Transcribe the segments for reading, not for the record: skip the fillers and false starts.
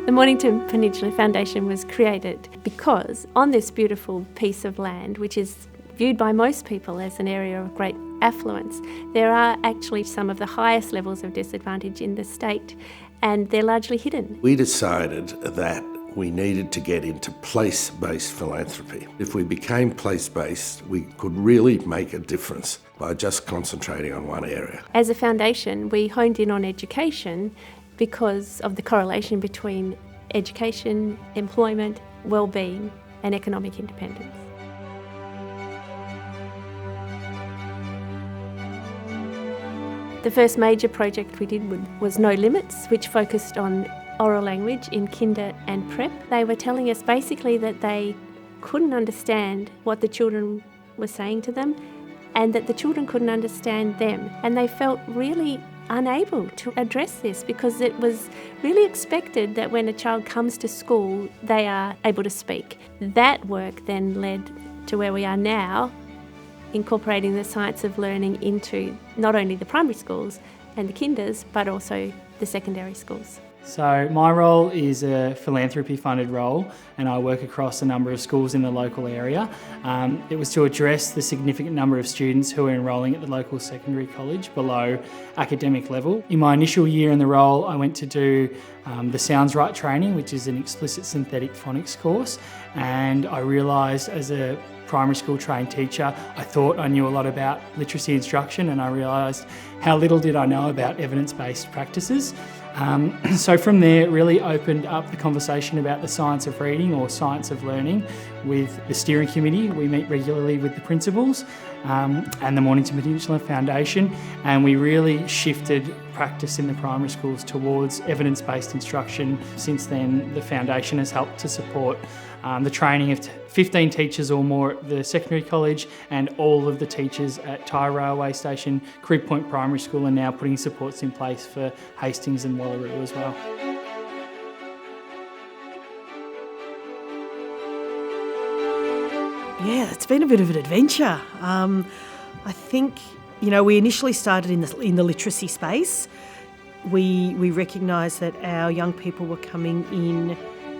The Mornington Peninsula Foundation was created because on this beautiful piece of land, which is viewed by most people as an area of great affluence, there are actually some of the highest levels of disadvantage in the state, and they're largely hidden. We decided that we needed to get into place-based philanthropy. If we became place-based, we could really make a difference by just concentrating on one area. As a foundation, we honed in on education because of the correlation between education, employment, wellbeing, and economic independence. The first major project we did was No Limits, which focused on oral language in kinder and prep. They were telling us basically that they couldn't understand what the children were saying to them and that the children couldn't understand them. And they felt really unable to address this because it was really expected that when a child comes to school, they are able to speak. That work then led to where we are now, incorporating the science of learning into not only the primary schools and the kinders, but also the secondary schools. So my role is a philanthropy funded role, and I work across a number of schools in the local area. It was to address the significant number of students who are enrolling at the local secondary college below academic level. In my initial year in the role, I went to do the Sounds Right training, which is an explicit synthetic phonics course, and I realised as a primary school trained teacher, I thought I knew a lot about literacy instruction, and I realised how little did I know about evidence-based practices. So from there, it really opened up the conversation about the science of reading or science of learning with the steering committee. We meet regularly with the principals and the Mornington Peninsula Foundation, and we really shifted practice in the primary schools towards evidence-based instruction. Since then, the foundation has helped to support the training of 15 teachers or more at the secondary college, and all of the teachers at Tyre Railway Station, Crib Point Primary School, are now putting supports in place for Hastings and Wallaroo as well. Yeah, it's been a bit of an adventure. I think, we initially started in the literacy space. We recognised that our young people were coming in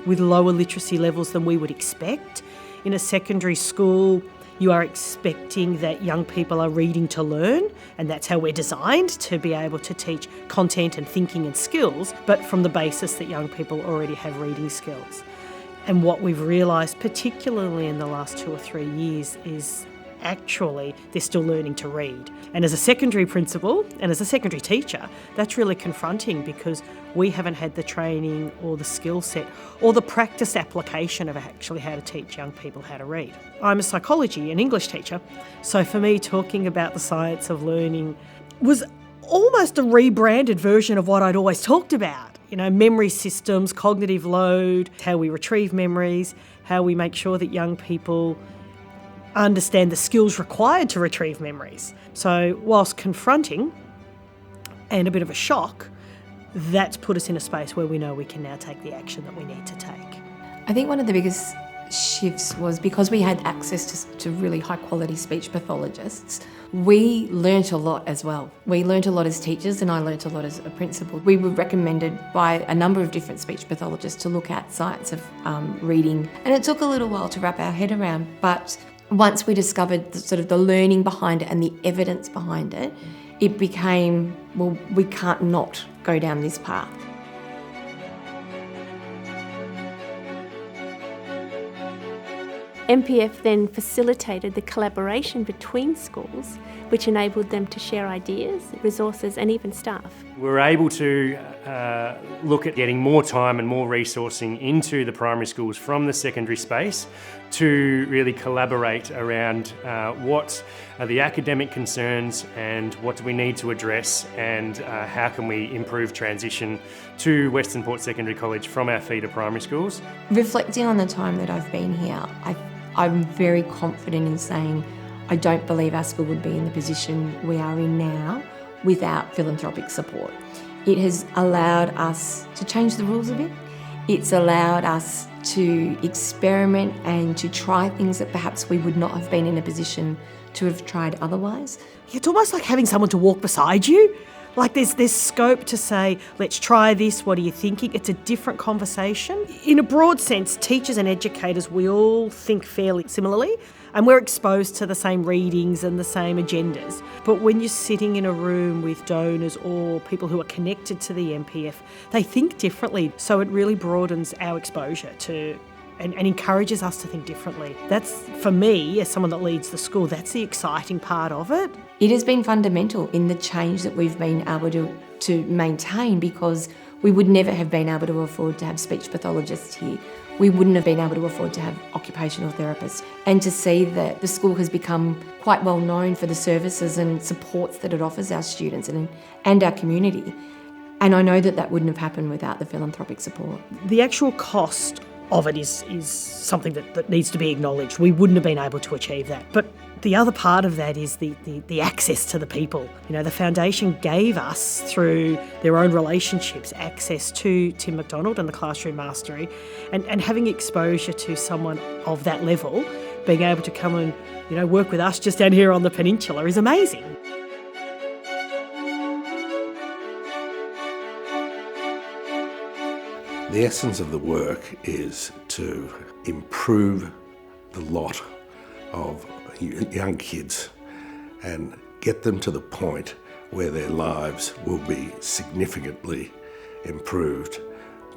with lower literacy levels than we would expect. In a secondary school, you are expecting that young people are reading to learn, and that's how we're designed, to be able to teach content and thinking and skills, but from the basis that young people already have reading skills. And what we've realised, particularly in the last 2 or 3 years, is actually they're still learning to read. And as a secondary principal and as a secondary teacher, that's really confronting because we haven't had the training or the skill set or the practice application of actually how to teach young people how to read. I'm a psychology and English teacher, so for me talking about the science of learning was almost a rebranded version of what I'd always talked about. Memory systems, cognitive load, how we retrieve memories, how we make sure that young people understand the skills required to retrieve memories. So whilst confronting and a bit of a shock, that's put us in a space where we know we can now take the action that we need to take. I think one of the biggest shifts was because we had access to really high quality speech pathologists, we learnt a lot as well. We learnt a lot as teachers, and I learnt a lot as a principal. We were recommended by a number of different speech pathologists to look at science of reading, and it took a little while to wrap our head around, but once we discovered the learning behind it and the evidence behind it, it became, we can't not go down this path. MPF then facilitated the collaboration between schools, which enabled them to share ideas, resources, and even staff. We were able to look at getting more time and more resourcing into the primary schools from the secondary space to really collaborate around what are the academic concerns and what do we need to address, and how can we improve transition to Western Port Secondary College from our feeder primary schools. Reflecting on the time that I've been here, I'm very confident in saying I don't believe our school would be in the position we are in now without philanthropic support. It has allowed us to change the rules a bit. It's allowed us to experiment and to try things that perhaps we would not have been in a position to have tried otherwise. It's almost like having someone to walk beside you. Like there's scope to say, let's try this, what are you thinking? It's a different conversation. In a broad sense, teachers and educators, we all think fairly similarly, and we're exposed to the same readings and the same agendas. But when you're sitting in a room with donors or people who are connected to the MPF, they think differently. So it really broadens our exposure to and encourages us to think differently. That's, for me, as someone that leads the school, that's the exciting part of it. It has been fundamental in the change that we've been able to maintain, because we would never have been able to afford to have speech pathologists here. We wouldn't have been able to afford to have occupational therapists. And to see that the school has become quite well known for the services and supports that it offers our students and our community. And I know that wouldn't have happened without the philanthropic support. The actual cost of it is something that needs to be acknowledged. We wouldn't have been able to achieve that. But the other part of that is the access to the people. You know, the foundation gave us, through their own relationships, access to Tim McDonald and the Classroom Mastery, and having exposure to someone of that level, being able to come and, you know, work with us just down here on the peninsula is amazing. The essence of the work is to improve the lot of young kids and get them to the point where their lives will be significantly improved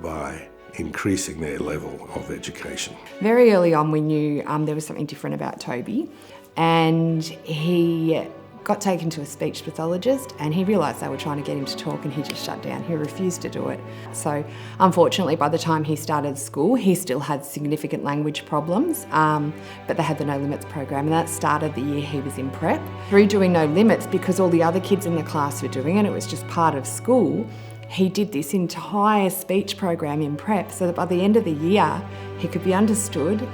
by increasing their level of education. Very early on we knew there was something different about Toby, and he got taken to a speech pathologist and he realised they were trying to get him to talk and he just shut down. He refused to do it. So unfortunately, by the time he started school, he still had significant language problems, but they had the No Limits program, and that started the year he was in prep. Through doing No Limits, because all the other kids in the class were doing it, it was just part of school, he did this entire speech program in prep so that by the end of the year, he could be understood.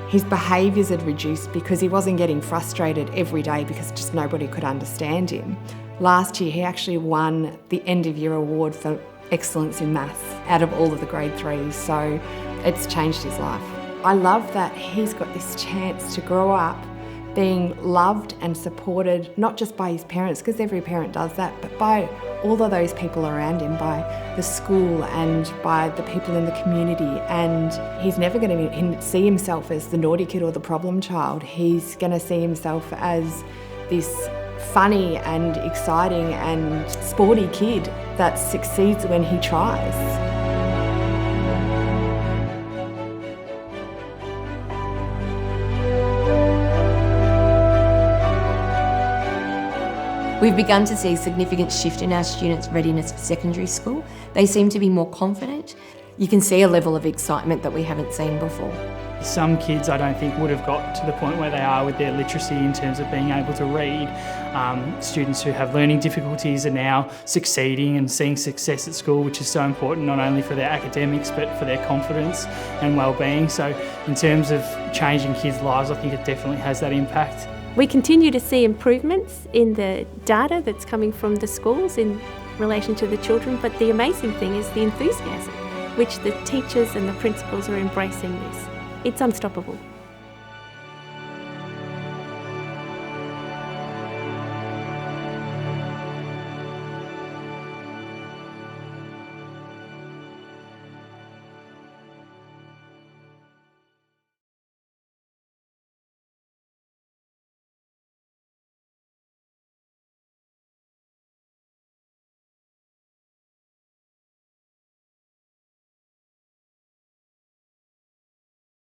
His behaviours had reduced because he wasn't getting frustrated every day because just nobody could understand him. Last year, he actually won the end of year award for excellence in maths out of all of the grade 3s, so it's changed his life. I love that he's got this chance to grow up being loved and supported, not just by his parents, because every parent does that, but by all of those people around him, by the school and by the people in the community. And he's never going to see himself as the naughty kid or the problem child. He's going to see himself as this funny and exciting and sporty kid that succeeds when he tries. We've begun to see a significant shift in our students' readiness for secondary school. They seem to be more confident. You can see a level of excitement that we haven't seen before. Some kids I don't think would have got to the point where they are with their literacy in terms of being able to read. Students who have learning difficulties are now succeeding and seeing success at school, which is so important not only for their academics but for their confidence and wellbeing. So in terms of changing kids' lives, I think it definitely has that impact. We continue to see improvements in the data that's coming from the schools in relation to the children, but the amazing thing is the enthusiasm which the teachers and the principals are embracing this. It's unstoppable.